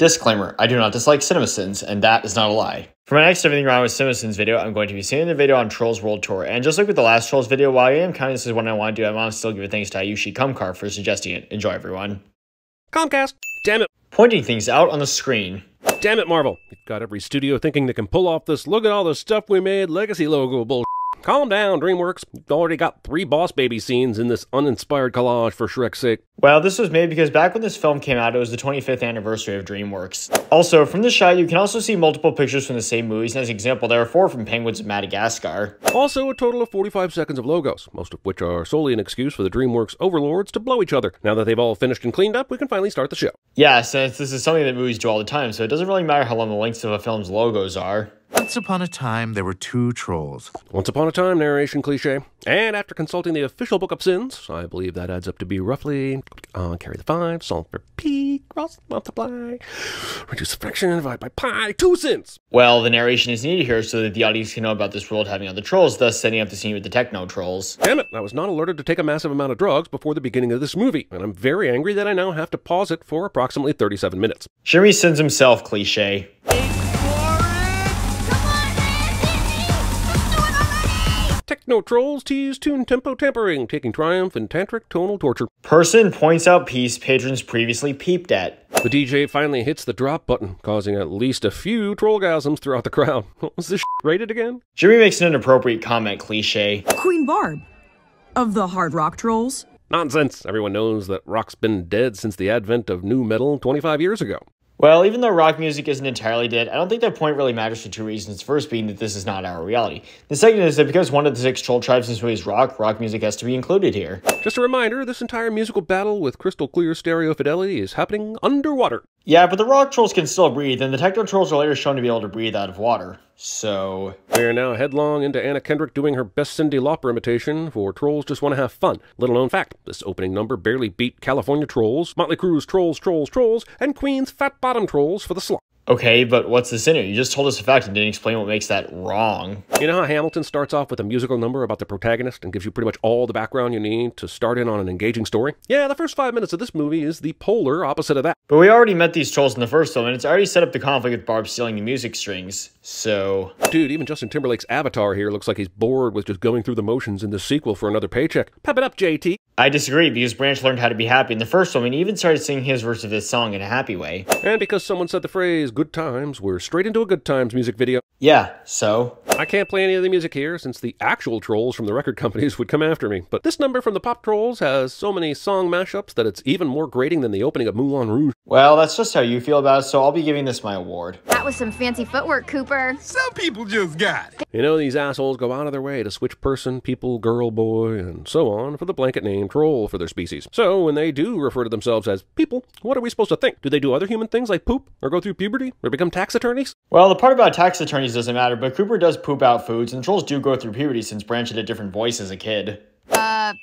Disclaimer, I do not dislike CinemaSins, and that is not a lie. For my next Everything Wrong with CinemaSins video, I'm going to be seeing the video on Trolls World Tour, and just like with the last Trolls video, while I am counting this as what I want to do, I want to still give thanks to Ayushi Kumkar for suggesting it. Enjoy, everyone. Comcast, damn it. Pointing things out on the screen. Damn it, Marvel. You've got every studio thinking they can pull off this look at all the stuff we made legacy logo bullshit. Calm down, DreamWorks. You've already got 3 Boss Baby scenes in this uninspired collage for Shrek's sake. Well, this was made because back when this film came out, it was the 25th anniversary of DreamWorks. Also, from this shot, you can also see multiple pictures from the same movies, and as an example, there are 4 from Penguins of Madagascar. Also, a total of 45 seconds of logos, most of which are solely an excuse for the DreamWorks overlords to blow each other. Now that they've all finished and cleaned up, we can finally start the show. Yeah, since this is something that movies do all the time, so it doesn't really matter how long the lengths of a film's logos are. Once upon a time, there were 2 trolls. Once upon a time narration cliche. And after consulting the official Book of Sins, I believe that adds up to be roughly, carry the 5, solve for p, cross, multiply, reduce the fraction, divide by pi, 2 sins. Well, the narration is needed here so that the audience can know about this world having other trolls, thus setting up the scene with the techno trolls. Damn it, I was not alerted to take a massive amount of drugs before the beginning of this movie, and I'm very angry that I now have to pause it for approximately 37 minutes. CinemaSins himself, cliche. Techno trolls tease tune tempo tampering, taking triumph in tantric tonal torture. Person points out piece patrons previously peeped at. The DJ finally hits the drop button, causing at least a few trollgasms throughout the crowd. What was this rated again? Jimmy makes an inappropriate comment, cliche. Queen Barb of the hard rock trolls. Nonsense. Everyone knows that rock's been dead since the advent of nu metal 25 years ago. Well, even though rock music isn't entirely dead, I don't think that point really matters for 2 reasons. First being that this is not our reality. The second is that because one of the 6 troll tribes in this movie is rock music has to be included here. Just a reminder, this entire musical battle with crystal clear stereo fidelity is happening underwater. Yeah, but the rock trolls can still breathe, and the techno trolls are later shown to be able to breathe out of water. So we're now headlong into Anna Kendrick doing her best Cyndi Lauper imitation for Trolls Just Want to Have Fun. Little known fact, this opening number barely beat California Trolls, Motley Crue's Trolls, Trolls, Trolls, and Queen's Fat Bottom Trolls for the slot. Okay, but what's the sin? You just told us a fact and didn't explain what makes that wrong. You know how Hamilton starts off with a musical number about the protagonist and gives you pretty much all the background you need to start in on an engaging story? Yeah, the first 5 minutes of this movie is the polar opposite of that. But we already met these trolls in the first film, and it's already set up the conflict with Barb stealing the music strings, so... Dude, even Justin Timberlake's avatar here looks like he's bored with just going through the motions in the sequel for another paycheck. Pep it up, JT. I disagree, because Branch learned how to be happy in the first film, and he even started singing his verse of this song in a happy way. And because someone said the phrase, good times, we're straight into a Good Times music video. Yeah, so? I can't play any of the music here since the actual trolls from the record companies would come after me, but this number from the Pop Trolls has so many song mashups that it's even more grating than the opening of Moulin Rouge. Well, that's just how you feel about it, so I'll be giving this my award. That was some fancy footwork, Cooper. Some people just got it. You know, these assholes go out of their way to switch person, people, girl, boy, and so on for the blanket name troll for their species. So when they do refer to themselves as people, what are we supposed to think? Do they do other human things like poop, or go through puberty, or become tax attorneys? Well, the part about tax attorneys doesn't matter, but Cooper does poop out foods, and trolls do go through puberty since Branch had a different voice as a kid. 5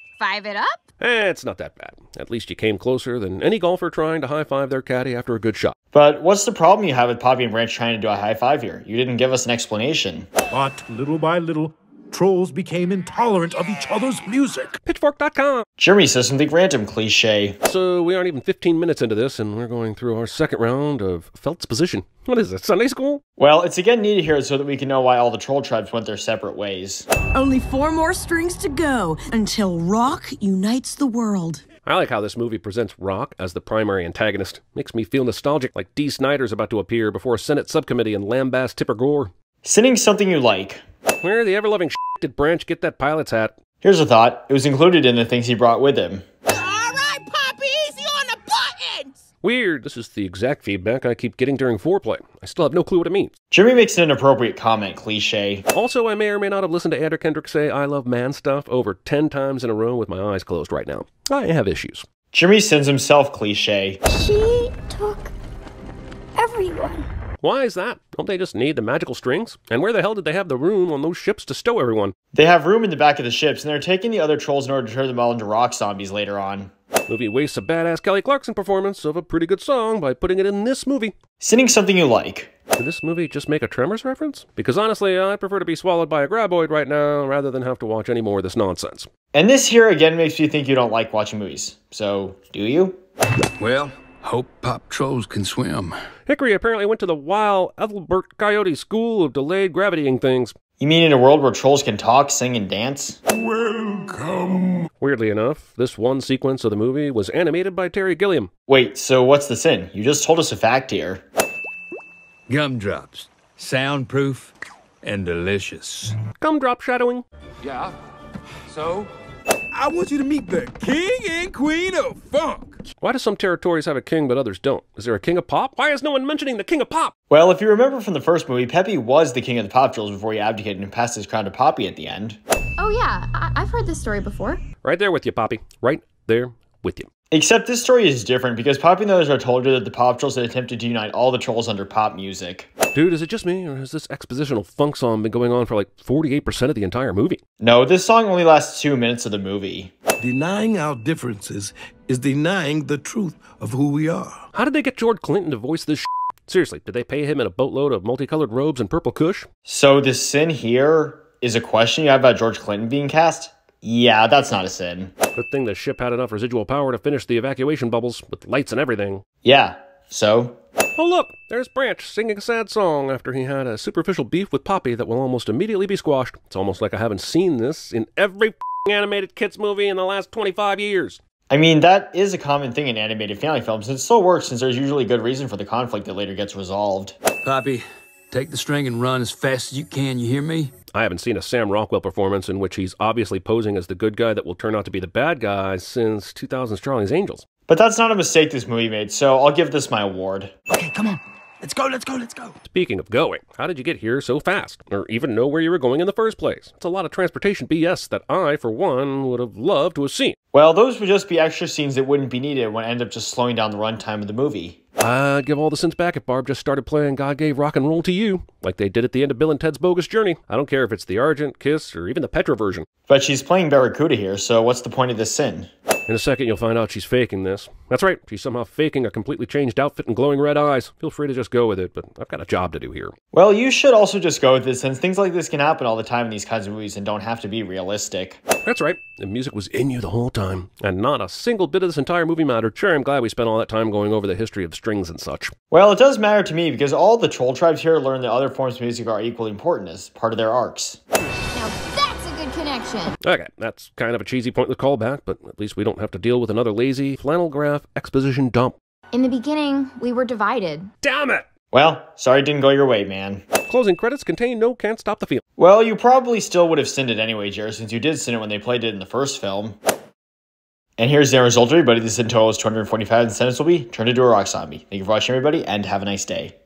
it up? It's not that bad. At least you came closer than any golfer trying to high-five their caddy after a good shot. But what's the problem you have with Poppy and Branch trying to do a high-five here? You didn't give us an explanation. But little by little, trolls became intolerant of each other's music. Pitchfork.com. Jeremy says something random, cliche. So we aren't even 15 minutes into this, and we're going through our second round of Felt's position. What is it, Sunday school? Well, it's again needed here so that we can know why all the troll tribes went their separate ways. Only 4 more strings to go until rock unites the world. I like how this movie presents rock as the primary antagonist. Makes me feel nostalgic, like Dee Snider's about to appear before a Senate subcommittee and lambast Tipper Gore. Sinning something you like. Where the ever-loving shit did Branch get that pilot's hat? Here's a thought. It was included in the things he brought with him. Alright, Poppy, easy on the buttons! Weird. This is the exact feedback I keep getting during foreplay. I still have no clue what it means. Jimmy makes an inappropriate comment, cliche. Also, I may or may not have listened to Anna Kendrick say I love man stuff over 10 times in a row with my eyes closed right now. I have issues. Jimmy sins himself, cliche. She took everyone. Why is that? Don't they just need the magical strings? And where the hell did they have the room on those ships to stow everyone? They have room in the back of the ships, and they're taking the other trolls in order to turn them all into rock zombies later on. Movie wastes a badass Kelly Clarkson performance of a pretty good song by putting it in this movie. Sinning something you like. Did this movie just make a Tremors reference? Because honestly, I'd prefer to be swallowed by a graboid right now rather than have to watch any more of this nonsense. And this here again makes you think you don't like watching movies. So, do you? Well, Hope pop trolls can swim. Hickory apparently went to the wild Ethelbert Coyote School of Delayed Gravitying things. You mean in a world where trolls can talk, sing, and dance? Welcome. Weirdly enough, this one sequence of the movie was animated by Terry Gilliam. Wait, so what's the sin? You just told us a fact here. Gumdrops. Soundproof and delicious. Gumdrop shadowing. Yeah. So? I want you to meet the king and queen of funk. Why do some territories have a king but others don't? Is there a king of pop? Why is no one mentioning the king of pop? Well, if you remember from the first movie, Peppy was the king of the pop trolls before he abdicated and passed his crown to Poppy at the end. Oh yeah, I've heard this story before. Right there with you, Poppy. Right there with you. Except this story is different because Poppy and the others are told her that the pop trolls had attempted to unite all the trolls under pop music. Dude, is it just me, or has this expositional funk song been going on for like 48% of the entire movie? No, this song only lasts 2 minutes of the movie. Denying our differences is denying the truth of who we are. How did they get George Clinton to voice this shit? Seriously, did they pay him in a boatload of multicolored robes and purple kush? So the sin here is a question you have about George Clinton being cast? Yeah, that's not a sin. Good thing the ship had enough residual power to finish the evacuation bubbles, with lights and everything. Yeah, so? Oh look, there's Branch singing a sad song after he had a superficial beef with Poppy that will almost immediately be squashed. It's almost like I haven't seen this in every animated kids movie in the last 25 years. I mean, that is a common thing in animated family films, and it still works since there's usually a good reason for the conflict that later gets resolved. Poppy, take the string and run as fast as you can, you hear me? I haven't seen a Sam Rockwell performance in which he's obviously posing as the good guy that will turn out to be the bad guy since 2000's Charlie's Angels. But that's not a mistake this movie made, so I'll give this my award. Okay, come on. Let's go, let's go, let's go. Speaking of going, how did you get here so fast? Or even know where you were going in the first place? It's a lot of transportation BS that I, for one, would have loved to have seen. Well, those would just be extra scenes that wouldn't be needed when it ended up just slowing down the runtime of the movie. I'd give all the sins back if Barb just started playing God Gave Rock and Roll to You, like they did at the end of Bill and Ted's Bogus Journey. I don't care if it's the Argent, Kiss, or even the Petra version. But she's playing Barracuda here, so what's the point of this sin? In a second, you'll find out she's faking this. That's right, she's somehow faking a completely changed outfit and glowing red eyes. Feel free to just go with it, but I've got a job to do here. Well, you should also just go with this, since things like this can happen all the time in these kinds of movies and don't have to be realistic. That's right, the music was in you the whole time, and not a single bit of this entire movie mattered. Sure, I'm glad we spent all that time going over the history of strings and such. Well, it does matter to me, because all the troll tribes here learn that other forms of music are equally important as part of their arcs. Now that's a good connection. Okay, that's kind of a cheesy pointless callback, but at least we don't have to deal with another lazy flannel graph exposition dump. In the beginning, we were divided. Damn it! Well, sorry it didn't go your way, man. Closing credits contain no Can't Stop the Feeling. Well, you probably still would have sinned it anyway, Jared, since you did sin it when they played it in the first film. And here's the result, everybody. The sin total is 245, and the sentence will be turned into a rock zombie. Thank you for watching, everybody, and have a nice day.